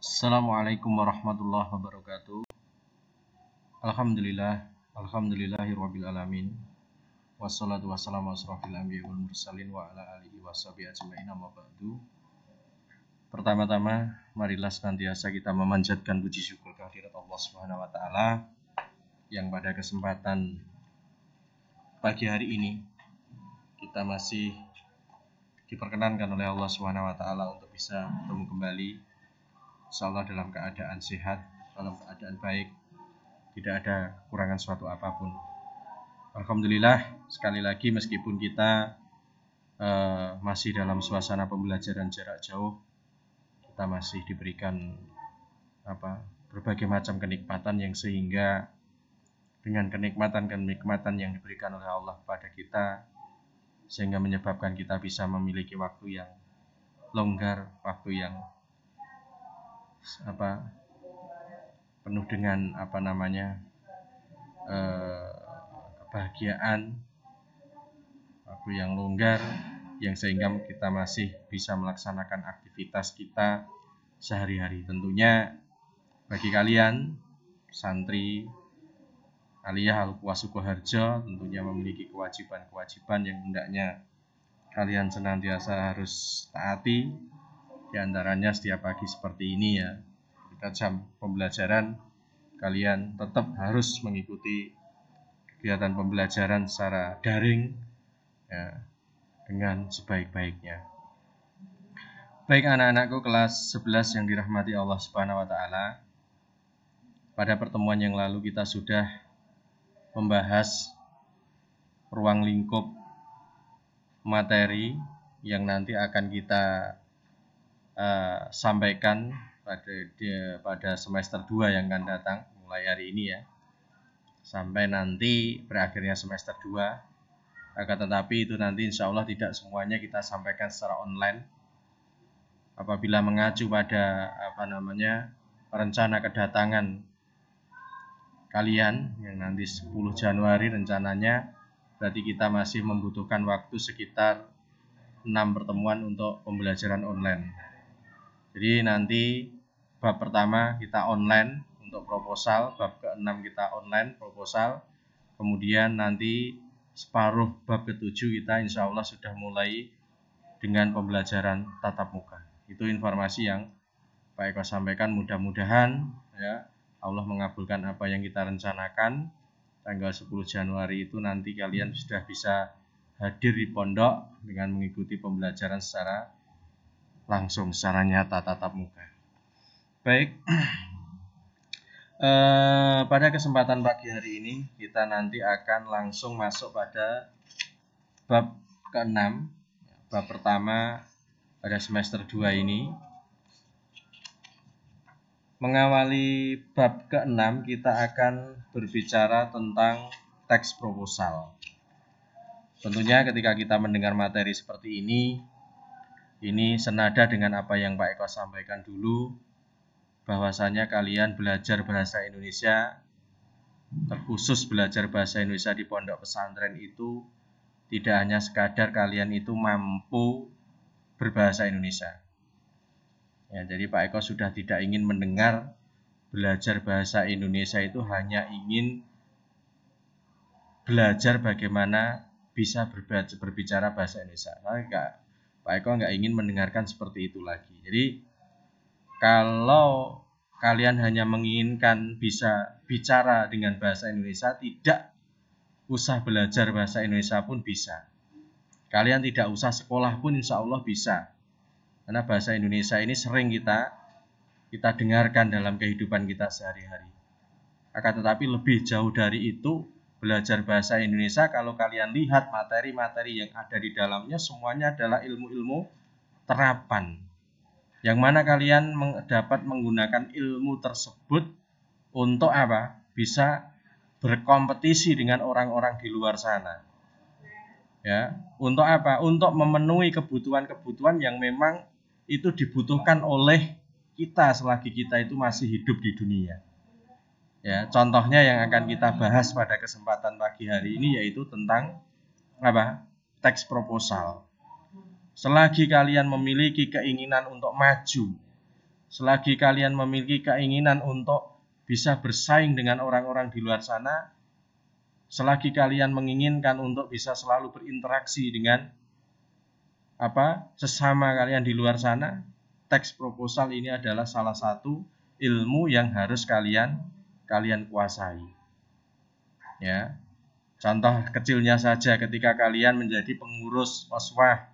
Assalamualaikum warahmatullahi wabarakatuh. Alhamdulillahirabbil alamin. Wassalatu wassalamu ala asrofil anbiya'i wal mursalin wa ala alihi washabihi ajmain, amma ba'du. Pertama-tama, marilah senantiasa kita memanjatkan puji syukur kehadirat Allah Subhanahu wa taala yang pada kesempatan pagi hari ini kita masih diperkenankan oleh Allah Subhanahu wa taala untuk bisa bertemu kembali, insyaallah dalam keadaan sehat, dalam keadaan baik, tidak ada kekurangan suatu apapun. Alhamdulillah, sekali lagi meskipun kita masih dalam suasana pembelajaran jarak jauh, kita masih diberikan berbagai macam kenikmatan yang sehingga dengan kenikmatan yang diberikan oleh Allah kepada kita, sehingga menyebabkan kita bisa memiliki waktu yang longgar, waktu yang penuh dengan kebahagiaan, waktu yang longgar, yang sehingga kita masih bisa melaksanakan aktivitas kita sehari-hari. Tentunya bagi kalian santri Aliyah Al-Quwa Sukoharjo tentunya memiliki kewajiban-kewajiban yang hendaknya kalian senantiasa harus taati. Di antaranya setiap pagi seperti ini ya, ketika jam pembelajaran, kalian tetap harus mengikuti kegiatan pembelajaran secara daring ya, dengan sebaik-baiknya. Baik anak-anakku kelas 11 yang dirahmati Allah Subhanahu wa taala. Pada pertemuan yang lalu kita sudah membahas ruang lingkup materi yang nanti akan kita sampaikan pada semester 2 yang akan datang, mulai hari ini ya, sampai nanti berakhirnya semester 2. Akan tetapi itu nanti insya Allah tidak semuanya kita sampaikan secara online. Apabila mengacu pada rencana kedatangan kalian yang nanti 10 Januari rencananya, berarti kita masih membutuhkan waktu sekitar 6 pertemuan untuk pembelajaran online. Jadi nanti bab pertama kita online untuk proposal, bab ke-6 kita online proposal, kemudian nanti separuh bab ke-7 kita insya Allah sudah mulai dengan pembelajaran tatap muka. Itu informasi yang Pak Eko sampaikan, mudah-mudahan ya Allah mengabulkan apa yang kita rencanakan. Tanggal 10 Januari itu nanti kalian sudah bisa hadir di pondok dengan mengikuti pembelajaran secara langsung, secara nyata tatap muka. Baik, pada kesempatan pagi hari ini kita nanti akan langsung masuk pada bab ke-6, bab pertama pada semester 2 ini. Mengawali bab ke-6 kita akan berbicara tentang teks proposal. Tentunya ketika kita mendengar materi seperti ini senada dengan apa yang Pak Eko sampaikan dulu, bahwasanya kalian belajar bahasa Indonesia, terkhusus belajar bahasa Indonesia di pondok pesantren itu tidak hanya sekadar kalian itu mampu berbahasa Indonesia. Ya, jadi Pak Eko sudah tidak ingin mendengar belajar bahasa Indonesia itu hanya ingin belajar bagaimana bisa berbicara bahasa Indonesia. Pak Eko nggak ingin mendengarkan seperti itu lagi. Jadi kalau kalian hanya menginginkan bisa bicara dengan bahasa Indonesia, tidak usah belajar bahasa Indonesia pun bisa. Kalian tidak usah sekolah pun insya Allah bisa. Karena bahasa Indonesia ini sering kita dengarkan dalam kehidupan kita sehari-hari. Akan tetapi lebih jauh dari itu, belajar bahasa Indonesia kalau kalian lihat materi-materi yang ada di dalamnya semuanya adalah ilmu-ilmu terapan. Yang mana kalian dapat menggunakan ilmu tersebut untuk apa? Bisa berkompetisi dengan orang-orang di luar sana. Ya, untuk apa? Untuk memenuhi kebutuhan-kebutuhan yang memang itu dibutuhkan oleh kita selagi kita itu masih hidup di dunia. Ya, contohnya yang akan kita bahas pada kesempatan pagi hari ini yaitu tentang teks proposal. Selagi kalian memiliki keinginan untuk maju, selagi kalian memiliki keinginan untuk bisa bersaing dengan orang-orang di luar sana, selagi kalian menginginkan untuk bisa selalu berinteraksi dengan sesama kalian di luar sana, teks proposal ini adalah salah satu ilmu yang harus kalian kuasai. Ya. Contoh kecilnya saja, ketika kalian menjadi pengurus OSWAH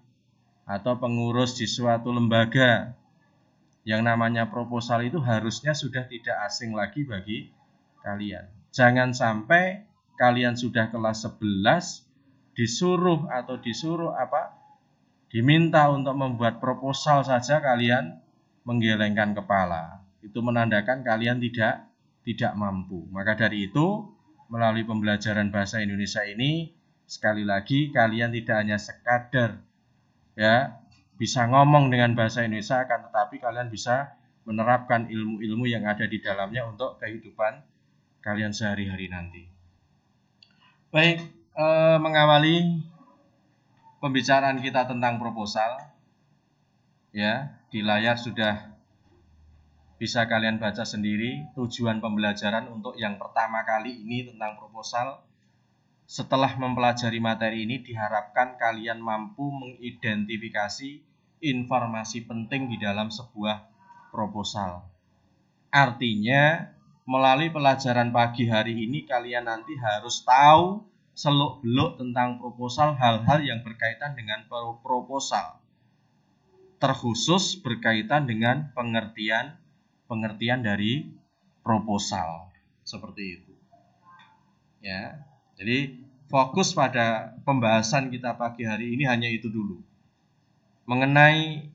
atau pengurus di suatu lembaga, yang namanya proposal itu harusnya sudah tidak asing lagi bagi kalian. Jangan sampai kalian sudah kelas 11 diminta untuk membuat proposal saja kalian menggelengkan kepala. Itu menandakan kalian tidak mampu. Maka dari itu, melalui pembelajaran bahasa Indonesia ini, sekali lagi kalian tidak hanya sekadar bisa ngomong dengan bahasa Indonesia, akan tetapi kalian bisa menerapkan ilmu-ilmu yang ada di dalamnya untuk kehidupan kalian sehari-hari nanti. Baik, mengawali pembicaraan kita tentang proposal, di layar sudah bisa kalian baca sendiri tujuan pembelajaran untuk yang pertama kali ini tentang proposal. Setelah mempelajari materi ini, diharapkan kalian mampu mengidentifikasi informasi penting di dalam sebuah proposal. Artinya, melalui pelajaran pagi hari ini, kalian nanti harus tahu seluk-beluk tentang proposal, hal-hal yang berkaitan dengan proposal. Terkhusus berkaitan dengan pengertian dari proposal, seperti itu. Jadi fokus pada pembahasan kita pagi hari ini hanya itu dulu. Mengenai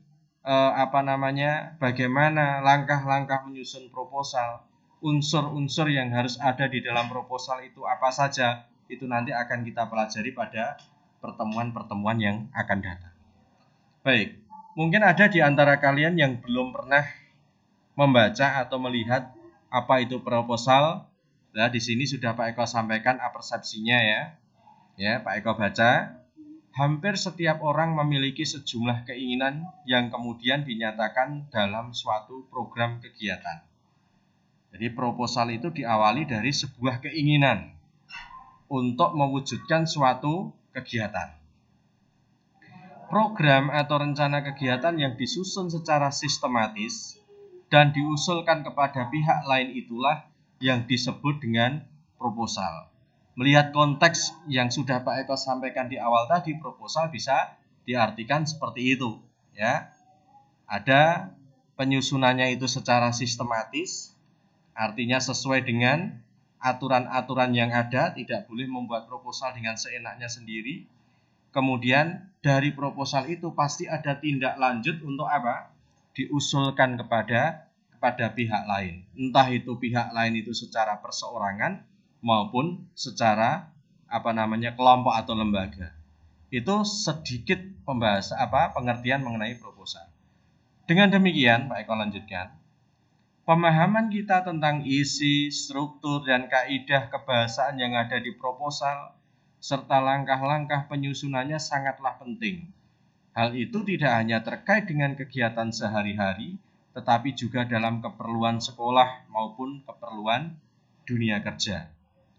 bagaimana langkah-langkah menyusun proposal, unsur-unsur yang harus ada di dalam proposal itu apa saja, itu nanti akan kita pelajari pada pertemuan-pertemuan yang akan datang. Baik, mungkin ada di antara kalian yang belum pernah membaca atau melihat apa itu proposal. Nah, di sini sudah Pak Eko sampaikan persepsinya ya. Pak Eko baca, hampir setiap orang memiliki sejumlah keinginan yang kemudian dinyatakan dalam suatu program kegiatan. Jadi proposal itu diawali dari sebuah keinginan untuk mewujudkan suatu kegiatan. Program atau rencana kegiatan yang disusun secara sistematis dan diusulkan kepada pihak lain itulah yang disebut dengan proposal. Melihat konteks yang sudah Pak Eko sampaikan di awal tadi, proposal bisa diartikan seperti itu, Ada penyusunannya itu secara sistematis, artinya sesuai dengan aturan-aturan yang ada, tidak boleh membuat proposal dengan seenaknya sendiri. Kemudian dari proposal itu pasti ada tindak lanjut untuk diusulkan kepada pihak lain. Entah itu pihak lain itu secara perseorangan maupun secara kelompok atau lembaga. Itu sedikit pengertian mengenai proposal. Dengan demikian, Pak Eko lanjutkan. Pemahaman kita tentang isi, struktur, dan kaidah kebahasaan yang ada di proposal serta langkah-langkah penyusunannya sangatlah penting. Hal itu tidak hanya terkait dengan kegiatan sehari-hari, tetapi juga dalam keperluan sekolah maupun keperluan dunia kerja.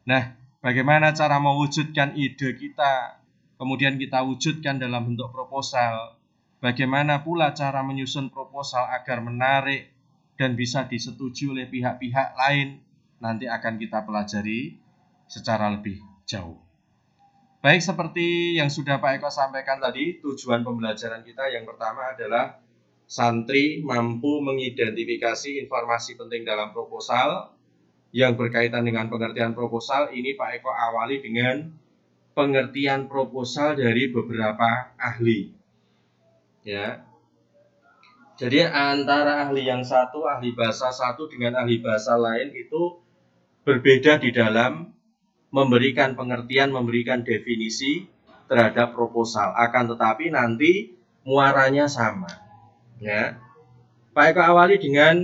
Nah, bagaimana cara mewujudkan ide kita, kemudian kita wujudkan dalam bentuk proposal? Bagaimana pula cara menyusun proposal agar menarik dan bisa disetujui oleh pihak-pihak lain? Nanti akan kita pelajari secara lebih jauh. Baik, seperti yang sudah Pak Eko sampaikan tadi, tujuan pembelajaran kita yang pertama adalah santri mampu mengidentifikasi informasi penting dalam proposal. Yang berkaitan dengan pengertian proposal, ini Pak Eko awali dengan pengertian proposal dari beberapa ahli. Jadi antara ahli yang satu, ahli bahasa satu dengan ahli bahasa lain itu berbeda di dalam memberikan pengertian, memberikan definisi terhadap proposal. Akan tetapi nanti muaranya sama. Pak Eko awali dengan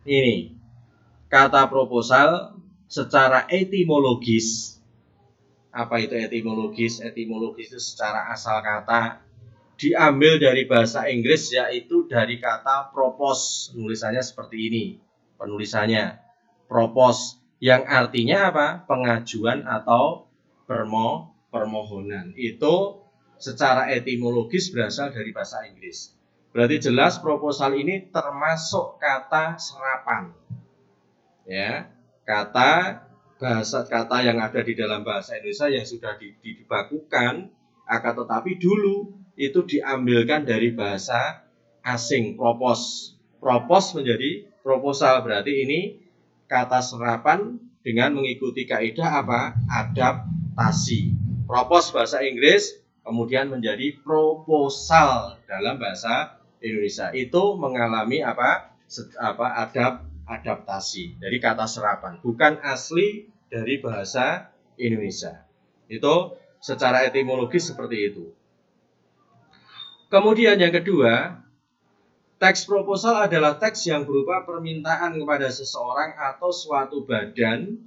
ini. Kata proposal secara etimologis. Apa itu etimologis? Etimologis itu secara asal kata diambil dari bahasa Inggris, yaitu dari kata propose. Nulisannya seperti ini. Penulisannya propose, yang artinya apa? Pengajuan atau permohonan. Itu secara etimologis berasal dari bahasa Inggris. Berarti jelas proposal ini termasuk kata serapan. Ya, kata yang ada di dalam bahasa Indonesia yang sudah dibakukan, akan tetapi dulu itu diambilkan dari bahasa asing, propose. Propose menjadi proposal, berarti ini kata serapan dengan mengikuti kaidah apa? Adaptasi. Propose bahasa Inggris kemudian menjadi proposal dalam bahasa Indonesia. Itu mengalami adaptasi dari kata serapan, bukan asli dari bahasa Indonesia. Itu secara etimologis seperti itu. Kemudian yang kedua, teks proposal adalah teks yang berupa permintaan kepada seseorang atau suatu badan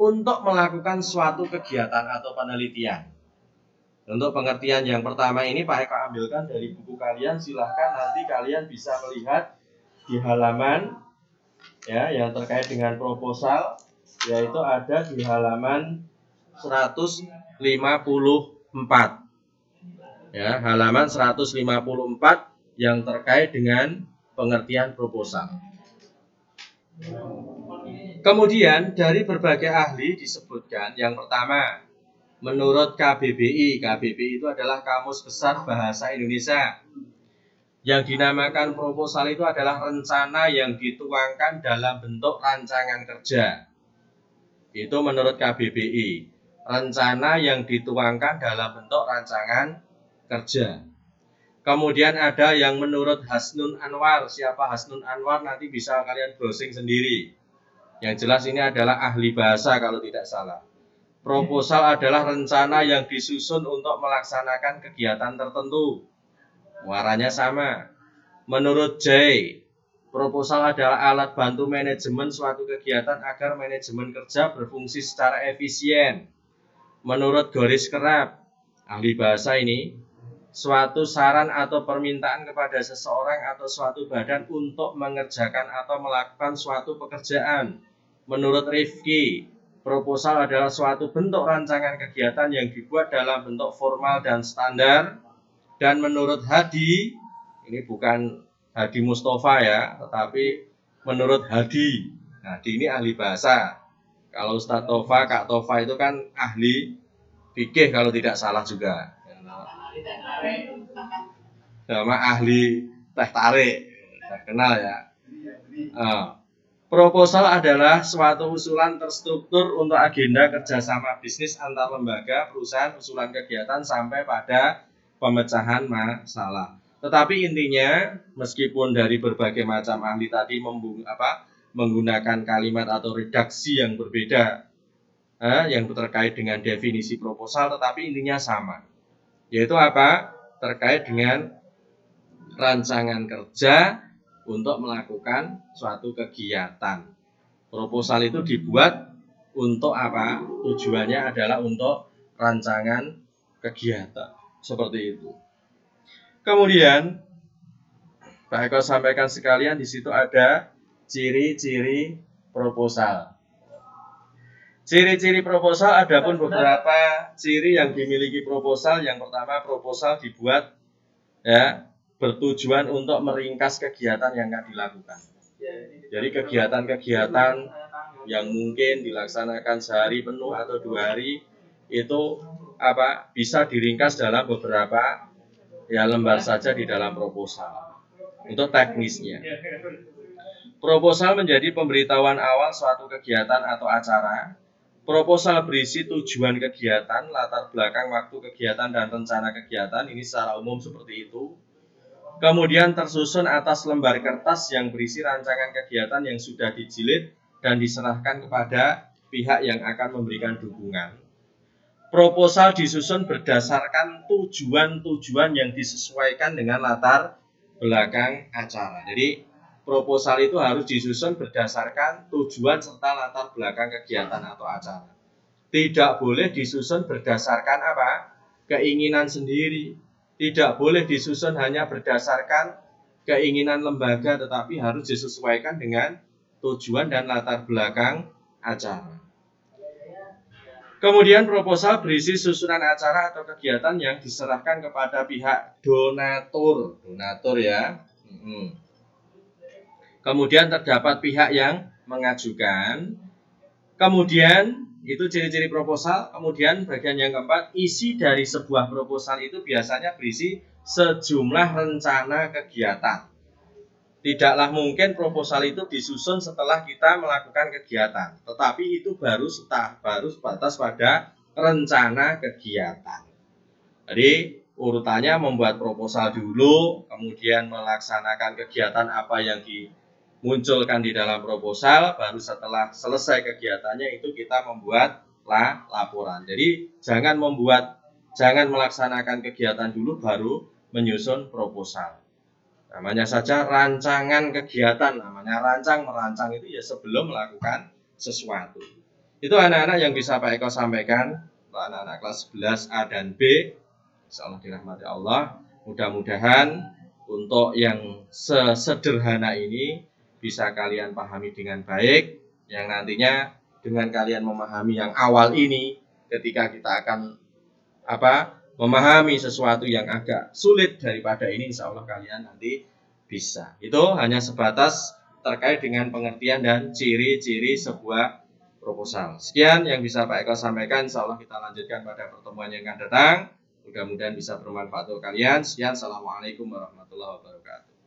untuk melakukan suatu kegiatan atau penelitian. Untuk pengertian yang pertama ini Pak Eko ambilkan dari buku kalian, silahkan nanti kalian bisa melihat di halaman ya yang terkait dengan proposal, yaitu ada di halaman 154. Ya, halaman 154 yang terkait dengan pengertian proposal. Kemudian dari berbagai ahli disebutkan yang pertama, menurut KBBI. KBBI itu adalah Kamus Besar Bahasa Indonesia. Yang dinamakan proposal itu adalah rencana yang dituangkan dalam bentuk rancangan kerja. Itu menurut KBBI. Rencana yang dituangkan dalam bentuk rancangan kerja. Kemudian ada yang menurut Hasnun Anwar. Siapa Hasnun Anwar nanti bisa kalian browsing sendiri. Yang jelas ini adalah ahli bahasa kalau tidak salah. Proposal adalah rencana yang disusun untuk melaksanakan kegiatan tertentu. Muaranya sama. Menurut J, proposal adalah alat bantu manajemen suatu kegiatan agar manajemen kerja berfungsi secara efisien. Menurut Goris Kerap, ahli bahasa ini, suatu saran atau permintaan kepada seseorang atau suatu badan untuk mengerjakan atau melakukan suatu pekerjaan. Menurut Rifki, proposal adalah suatu bentuk rancangan kegiatan yang dibuat dalam bentuk formal dan standar. Dan menurut Hadi, ini bukan Hadi Mustafa ya, tetapi menurut Hadi. Hadi ini ahli bahasa. Kalau Ustadz Tova, Kak Tova itu kan ahli fikih kalau tidak salah juga. Sama ahli teh tarik, kenal ya. Proposal adalah suatu usulan terstruktur untuk agenda kerjasama bisnis antar lembaga, perusahaan, usulan kegiatan sampai pada pemecahan masalah. Tetapi intinya, meskipun dari berbagai macam ahli tadi menggunakan kalimat atau redaksi yang berbeda, yang terkait dengan definisi proposal, tetapi intinya sama. Yaitu apa? Terkait dengan rancangan kerja untuk melakukan suatu kegiatan. Proposal itu dibuat untuk apa? Tujuannya adalah untuk rancangan kegiatan. Seperti itu. Kemudian Pak Eko sampaikan sekalian, di situ ada ciri-ciri proposal. Ciri-ciri proposal, ada pun beberapa ciri yang dimiliki proposal. Yang pertama, proposal dibuat ya bertujuan untuk meringkas kegiatan yang akan dilakukan. Jadi kegiatan-kegiatan yang mungkin dilaksanakan sehari penuh atau 2 hari itu bisa diringkas dalam beberapa lembar saja di dalam proposal. Untuk teknisnya, proposal menjadi pemberitahuan awal suatu kegiatan atau acara. Proposal berisi tujuan kegiatan, latar belakang waktu kegiatan, dan rencana kegiatan. Ini secara umum seperti itu. Kemudian tersusun atas lembar kertas yang berisi rancangan kegiatan yang sudah dijilid dan diserahkan kepada pihak yang akan memberikan dukungan. Proposal disusun berdasarkan tujuan-tujuan yang disesuaikan dengan latar belakang acara. Jadi proposal itu harus disusun berdasarkan tujuan serta latar belakang kegiatan atau acara. Tidak boleh disusun berdasarkan keinginan sendiri. Tidak boleh disusun hanya berdasarkan keinginan lembaga, tetapi harus disesuaikan dengan tujuan dan latar belakang acara. Kemudian proposal berisi susunan acara atau kegiatan yang diserahkan kepada pihak donatur. Donatur ya. Kemudian terdapat pihak yang mengajukan. Kemudian itu ciri-ciri proposal. Kemudian bagian yang keempat, isi dari sebuah proposal itu biasanya berisi sejumlah rencana kegiatan. Tidaklah mungkin proposal itu disusun setelah kita melakukan kegiatan, tetapi itu baru sebatas pada rencana kegiatan. Jadi urutannya membuat proposal dulu, kemudian melaksanakan kegiatan apa yang dimunculkan di dalam proposal, baru setelah selesai kegiatannya itu kita membuat laporan. Jadi jangan melaksanakan kegiatan dulu baru menyusun proposal. Namanya saja rancangan kegiatan, namanya merancang itu ya sebelum melakukan sesuatu. Itu anak-anak yang bisa Pak Eko sampaikan, anak-anak kelas 11A dan B, insya Allah dirahmati Allah. Mudah-mudahan untuk yang sesederhana ini bisa kalian pahami dengan baik, yang nantinya dengan kalian memahami yang awal ini, ketika kita akan memahami sesuatu yang agak sulit daripada ini, insya Allah kalian nanti bisa. Itu hanya sebatas terkait dengan pengertian dan ciri-ciri sebuah proposal. Sekian yang bisa Pak Eko sampaikan. Insya Allah kita lanjutkan pada pertemuan yang akan datang. Mudah-mudahan bisa bermanfaat untuk kalian. Sekian. Assalamualaikum warahmatullahi wabarakatuh.